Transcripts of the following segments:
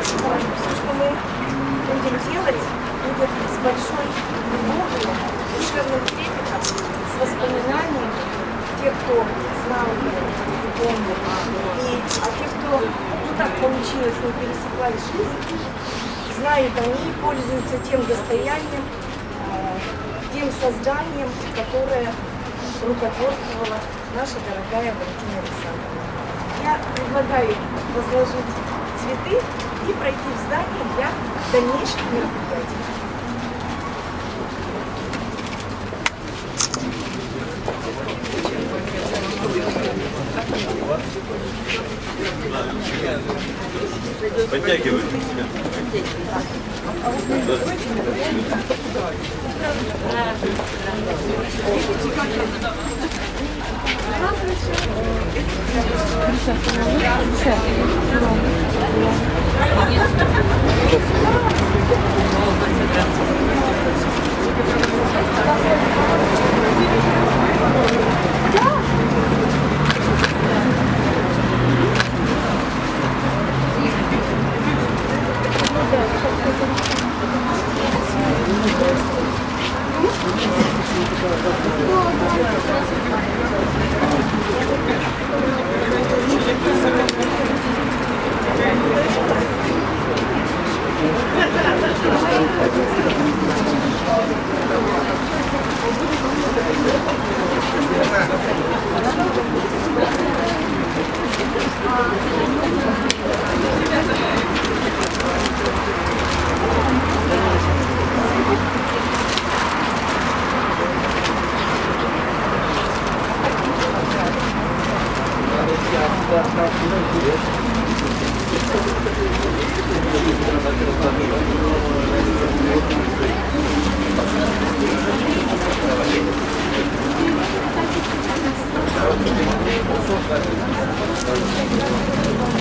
что мы будем делать, будет с большой любовью, душевным трепетом, с воспоминанием тех, кто знал ее и помнил. А те, кто так получилось, не пересеклась жизнь, знают они, пользуются тем достоянием, тем созданием, которое руководствовала наша дорогая Валентина Александровна. Я предлагаю возложить цветы и пройти в здание для дальнейших мероприятий. Подтягивай.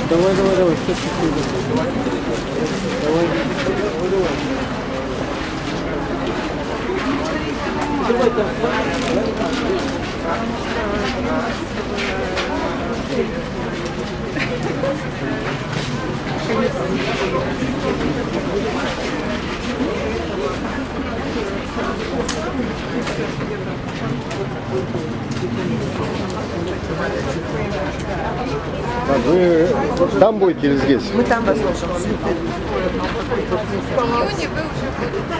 Давай, что ты давай. Так, вы там будете или здесь? Мы там возложим цветы. В июне вы уже будете.